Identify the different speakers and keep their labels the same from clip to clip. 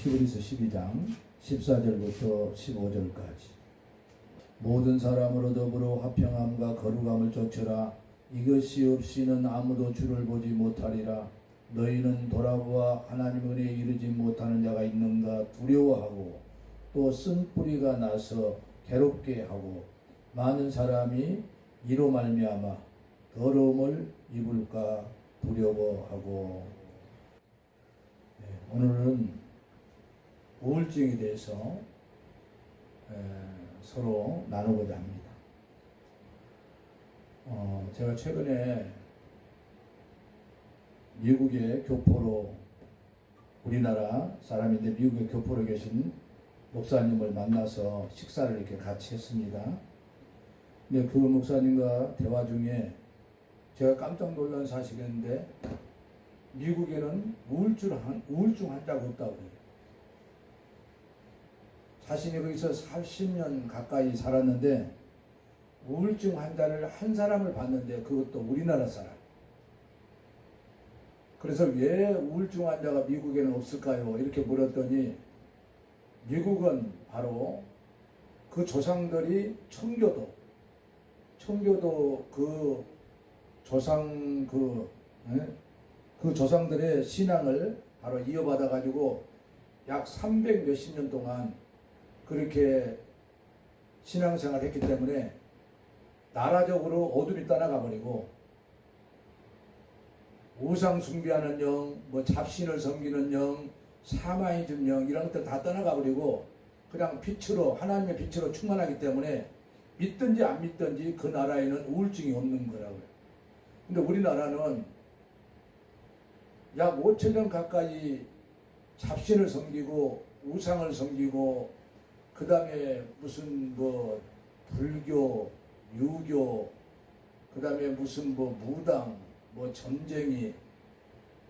Speaker 1: 히브리서 12장 14절부터 15절까지. 모든 사람으로 더불어 화평함과 거룩함을 좇으라. 이것이 없이는 아무도 주를 보지 못하리라. 너희는 돌아보아 하나님 은혜에 이르지 못하는 자가 있는가 두려워하고 또 쓴뿌리가 나서 괴롭게 하고 많은 사람이 이로 말미암아 더러움을 입을까 두려워하고. 오늘은 우울증에 대해서 서로 나누고자 합니다. 제가 최근에 미국의 교포로, 우리나라 사람인데 미국의 교포로 계신 목사님을 만나서 식사를 이렇게 같이 했습니다. 근데 그 목사님과 대화 중에 제가 깜짝 놀란 사실인데, 미국에는 우울증 환자가 없다고 그래요. 자신이 거기서 40년 가까이 살았는데 우울증 환자를 한 사람을 봤는데 그것도 우리나라 사람. 그래서 왜 우울증 환자가 미국에는 없을까요? 이렇게 물었더니 미국은 바로 그 조상들이 청교도 그 조상 그 조상들의 신앙을 바로 이어받아 가지고 약 300 몇십 년 동안 그렇게 신앙생활을 했기 때문에 나라적으로 어둠이 떠나가 버리고 우상 숭배하는 영, 잡신을 섬기는 영, 사마이즘 영 이런 것들 다 떠나가 버리고 그냥 빛으로, 하나님의 빛으로 충만하기 때문에 믿든지 안 믿든지 그 나라에는 우울증이 없는 거라고요. 근데 우리나라는 약 5,000년 가까이 잡신을 섬기고 우상을 섬기고 그 다음에 무슨 불교, 유교, 그 다음에 무슨 무당, 점쟁이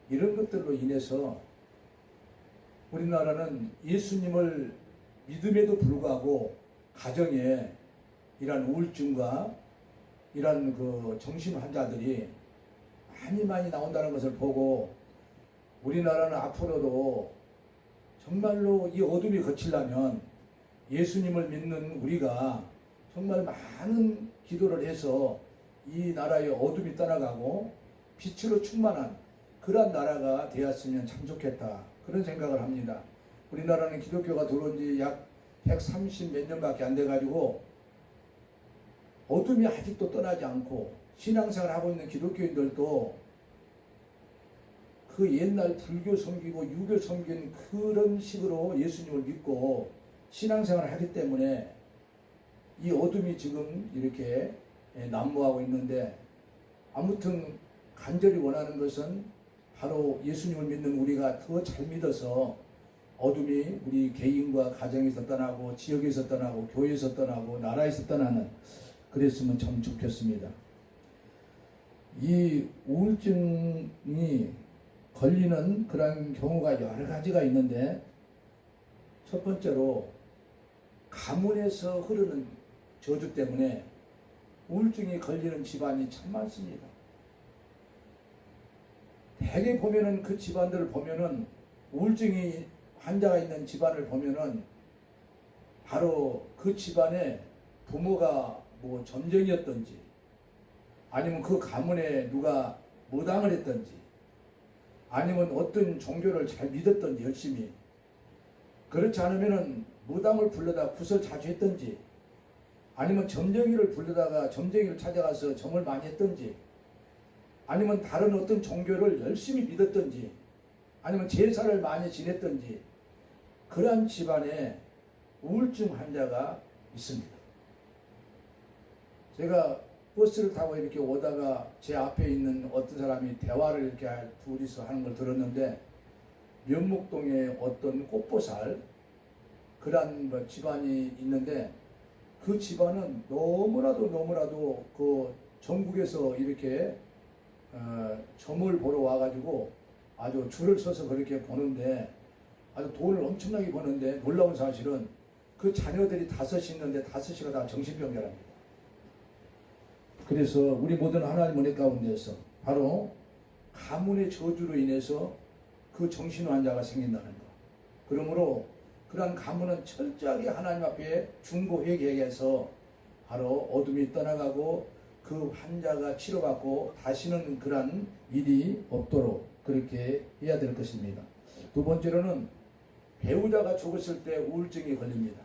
Speaker 1: 이런 것들로 인해서 우리나라는 예수님을 믿음에도 불구하고 가정에 이런 우울증과 이런 정신 환자들이 많이 나온다는 것을 보고 우리나라는 앞으로도 정말로 이 어둠이 거치려면 예수님을 믿는 우리가 정말 많은 기도를 해서 이 나라의 어둠이 떠나가고 빛으로 충만한 그러한 나라가 되었으면 참 좋겠다, 그런 생각을 합니다. 우리나라는 기독교가 들어온 지 약 130 몇 년밖에 안 돼가지고 어둠이 아직도 떠나지 않고 신앙생활을 하고 있는 기독교인들도 그 옛날 불교 섬기고 유교 섬긴 그런 식으로 예수님을 믿고 신앙생활을 하기 때문에 이 어둠이 지금 이렇게 난무하고 있는데, 아무튼 간절히 원하는 것은 바로 예수님을 믿는 우리가 더 잘 믿어서 어둠이 우리 개인과 가정에서 떠나고 지역에서 떠나고 교회에서 떠나고 나라에서 떠나는, 그랬으면 참 좋겠습니다. 이 우울증이 걸리는 그런 경우가 여러 가지가 있는데, 첫 번째로 가문에서 흐르는 저주 때문에 우울증이 걸리는 집안이 참 많습니다. 대개 보면은 그 집안들을 보면은 우울증이 환자가 있는 집안을 보면은 바로 그 집안에 부모가 점쟁이였던지 아니면 그 가문에 누가 무당을 했던지 아니면 어떤 종교를 잘 믿었던지 열심히, 그렇지 않으면은 무당을 불러다 굿을 자주 했던지 아니면 점쟁이를 불러다가 점쟁이를 찾아가서 점을 많이 했던지 아니면 다른 어떤 종교를 열심히 믿었던지 아니면 제사를 많이 지냈던지 그러한 집안에 우울증 환자가 있습니다. 제가 버스를 타고 이렇게 오다가 제 앞에 있는 어떤 사람이 대화를 이렇게 둘이서 하는 걸 들었는데, 면목동에 어떤 꽃보살 그런 집안이 있는데 그 집안은 너무나도 그 전국에서 이렇게 점을 보러 와가지고 아주 줄을 서서 그렇게 보는데 아주 돈을 엄청나게 버는데, 놀라운 사실은 그 자녀들이 5이 있는데 5이가 다 정신병자랍니다. 그래서 우리 모든 하나님 은혜 가운데서 바로 가문의 저주로 인해서 그 정신환자가 생긴다는 것, 그러므로 그러한 가문은 철저하게 하나님 앞에 중보 회개해서 바로 어둠이 떠나가고 그 환자가 치료받고 다시는 그러한 일이 없도록 그렇게 해야 될 것입니다. 두 번째로는 배우자가 죽었을 때 우울증이 걸립니다.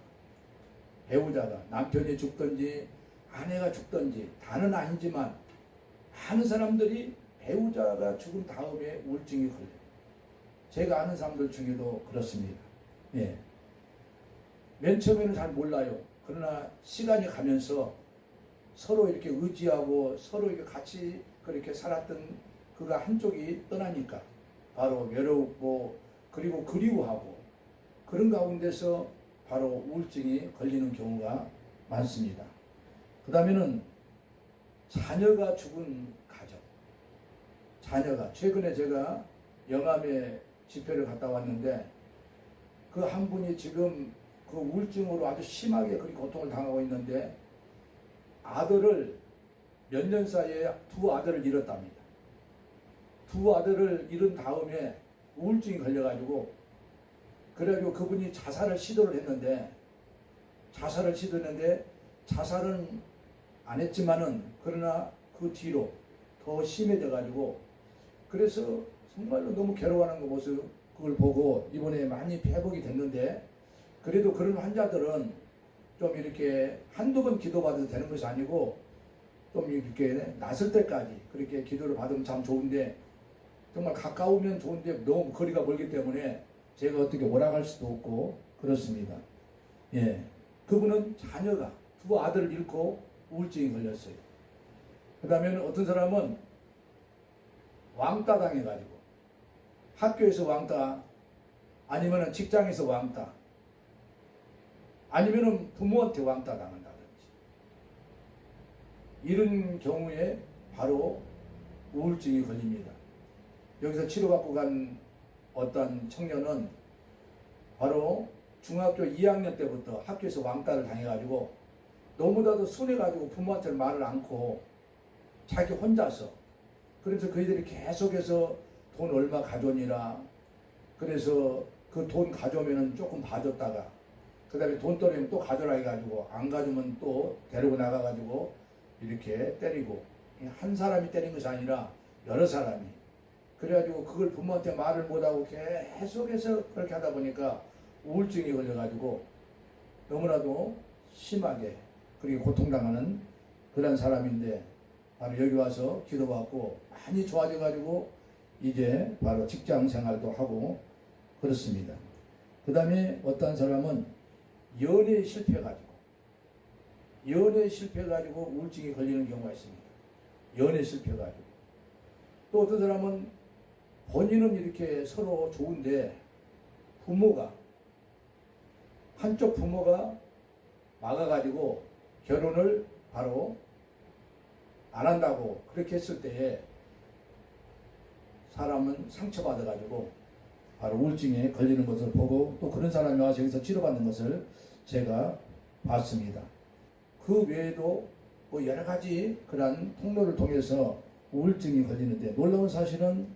Speaker 1: 배우자가 남편이 죽든지 아내가 죽든지 다는 아니지만 많은 사람들이 배우자가 죽은 다음에 우울증이 걸려요. 제가 아는 사람들 중에도 그렇습니다. 예. 맨 처음에는 잘 몰라요. 그러나 시간이 가면서 서로 이렇게 의지하고 서로 이렇게 같이 그렇게 살았던 그가 한쪽이 떠나니까 바로 외롭고 그리고 그리워하고 그런 가운데서 바로 우울증이 걸리는 경우가 많습니다. 그 다음에는 자녀가 죽은 가정. 자녀가 최근에 제가 영암에 집회를 갔다 왔는데 그 한 분이 지금 그 우울증으로 아주 심하게 그렇게 고통을 당하고 있는데 아들을 몇 년 사이에 두 아들을 잃었답니다. 두 아들을 잃은 다음에 우울증이 걸려가지고 그래가지고 그분이 자살을 시도를 했는데 자살은 안 했지만은 그러나 그 뒤로 더 심해져 가지고 그래서 정말로 너무 괴로워하는 그 모습 그걸 보고 이번에 많이 회복이 됐는데 그래도 그런 환자들은 좀 이렇게 한두 번 기도받아도 되는 것이 아니고 좀 이렇게 낫을 때까지 그렇게 기도를 받으면 참 좋은데 정말 가까우면 좋은데 너무 거리가 멀기 때문에 제가 어떻게 뭐라고 할 수도 없고 그렇습니다. 예, 그분은 자녀가 두 아들을 잃고 우울증이 걸렸어요. 그 다음에 어떤 사람은 왕따 당해가지고 학교에서 왕따 아니면 직장에서 왕따 아니면 부모한테 왕따 당한다든지 이런 경우에 바로 우울증이 걸립니다. 여기서 치료받고 간 어떤 청년은 바로 중학교 2학년 때부터 학교에서 왕따를 당해가지고 너무나도 순해가지고 부모한테 말을 않고 자기 혼자서 그래서 그이들이 계속해서 돈 얼마 가져오니라 그래서 그 돈 가져오면은 조금 봐줬다가 그 다음에 돈 떨어지면 또 가져라 해가지고 안 가져오면 또 데리고 나가가지고 이렇게 때리고 한 사람이 때린 것이 아니라 여러 사람이 그래가지고 그걸 부모한테 말을 못하고 계속해서 그렇게 하다 보니까 우울증이 걸려가지고 너무나도 심하게 그리고 고통당하는 그런 사람인데 바로 여기 와서 기도받고 많이 좋아져가지고 이제 바로 직장 생활도 하고 그렇습니다. 그 다음에 어떤 사람은 연애에 실패해가지고 우울증이 걸리는 경우가 있습니다. 연애 실패해가지고 또 어떤 사람은 본인은 이렇게 서로 좋은데 한쪽 부모가 막아가지고 결혼을 바로 안 한다고 그렇게 했을 때에 사람은 상처받아가지고 바로 우울증에 걸리는 것을 보고 또 그런 사람이 와서 여기서 치료받는 것을 제가 봤습니다. 그 외에도 뭐 여러 가지 그런 통로를 통해서 우울증이 걸리는데 놀라운 사실은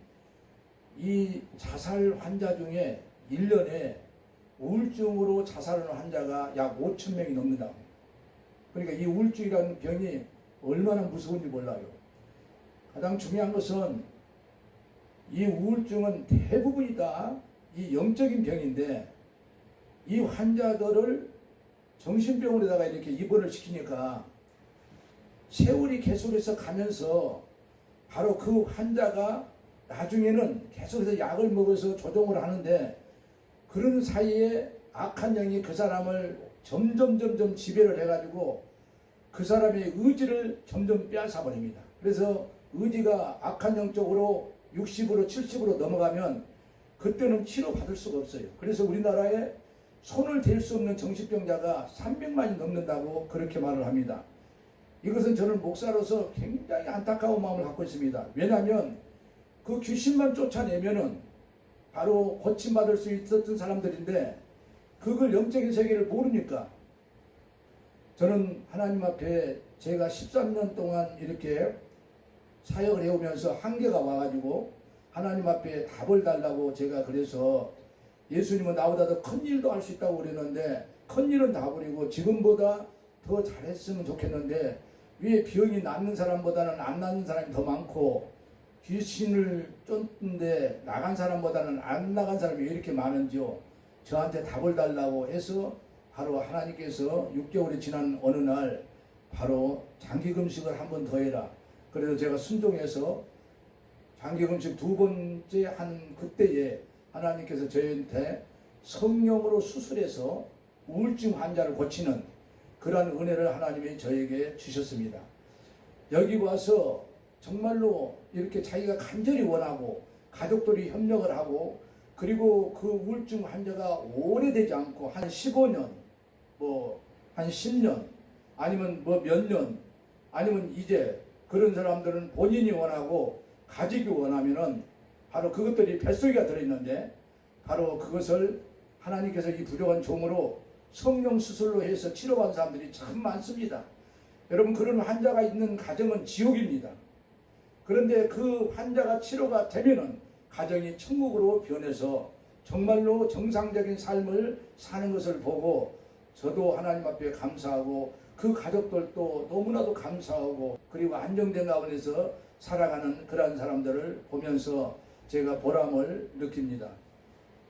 Speaker 1: 이 자살 환자 중에 1년에 우울증으로 자살하는 환자가 약 5천 명이 넘는다고 합니다. 그러니까 이 우울증이라는 병이 얼마나 무서운지 몰라요. 가장 중요한 것은 이 우울증은 대부분이 다 이 영적인 병인데 이 환자들을 정신병원에다가 이렇게 입원을 시키니까 세월이 계속해서 가면서 바로 그 환자가 나중에는 계속해서 약을 먹어서 조정을 하는데 그런 사이에 악한 영이 그 사람을 점점 지배를 해가지고 그 사람의 의지를 점점 빼앗아 버립니다. 그래서 의지가 악한 영 쪽으로 60으로 70으로 넘어가면 그때는 치료받을 수가 없어요. 그래서 우리나라에 손을 댈 수 없는 정신병자가 300만이 넘는다고 그렇게 말을 합니다. 이것은 저는 목사로서 굉장히 안타까운 마음을 갖고 있습니다. 왜냐하면 그 귀신만 쫓아내면은 바로 고침받을 수 있었던 사람들인데 그걸 영적인 세계를 모르니까 저는 하나님 앞에 제가 13년 동안 이렇게 사역을 해오면서 한계가 와가지고 하나님 앞에 답을 달라고 제가 그래서 예수님은 나보다 더 큰 일도 할 수 있다고 그랬는데 큰 일은 다 버리고 지금보다 더 잘했으면 좋겠는데 왜 병이 낫는 사람보다는 안 낫는 사람이 더 많고 귀신을 쫓는데 나간 사람보다는 안 나간 사람이 왜 이렇게 많은지요? 저한테 답을 달라고 해서 바로 하나님께서 6개월이 지난 어느 날 바로 장기금식을 한 번 더 해라. 그래서 제가 순종해서 장기금식 두 번째 한 그때에 하나님께서 저희한테 성령으로 수술해서 우울증 환자를 고치는 그러한 은혜를 하나님이 저에게 주셨습니다. 여기 와서 정말로 이렇게 자기가 간절히 원하고 가족들이 협력을 하고 그리고 그 우울증 환자가 오래되지 않고 한 15년 뭐 한 10년 아니면 뭐 몇 년 아니면 이제 그런 사람들은 본인이 원하고 가족이 원하면은 바로 그것들이 뱃속에 들어있는데 바로 그것을 하나님께서 이 부족한 종으로 성령 수술로 해서 치료받은 사람들이 참 많습니다. 여러분 그런 환자가 있는 가정은 지옥입니다. 그런데 그 환자가 치료가 되면은 가정이 천국으로 변해서 정말로 정상적인 삶을 사는 것을 보고 저도 하나님 앞에 감사하고 그 가족들도 너무나도 감사하고 그리고 안정된 가운데서 살아가는 그러한 사람들을 보면서 제가 보람을 느낍니다.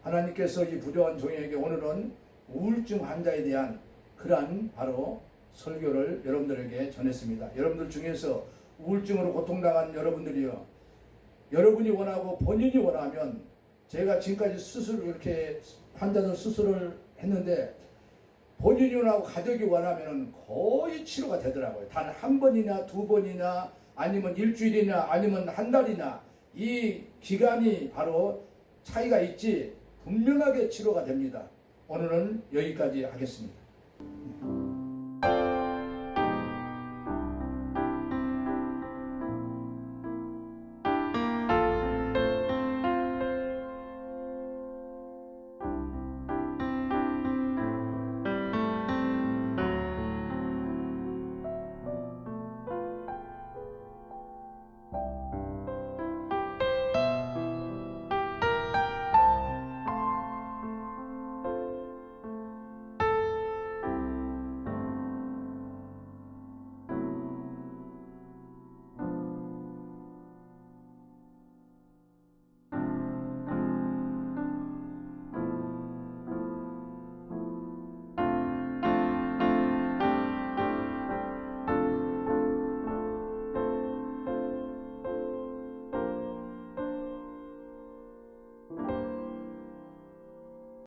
Speaker 1: 하나님께서 이 부족한 종에게 오늘은 우울증 환자에 대한 그러한 바로 설교를 여러분들에게 전했습니다. 여러분들 중에서 우울증으로 고통당한 여러분들이요, 여러분이 원하고 본인이 원하면 제가 지금까지 수술을 이렇게 환자들 수술을 했는데 본인이 원하고 가족이 원하면 거의 치료가 되더라고요. 단 한 번이나 두 번이나 아니면 일주일이나 아니면 한 달이나 이 기간이 바로 차이가 있지 분명하게 치료가 됩니다. 오늘은 여기까지 하겠습니다.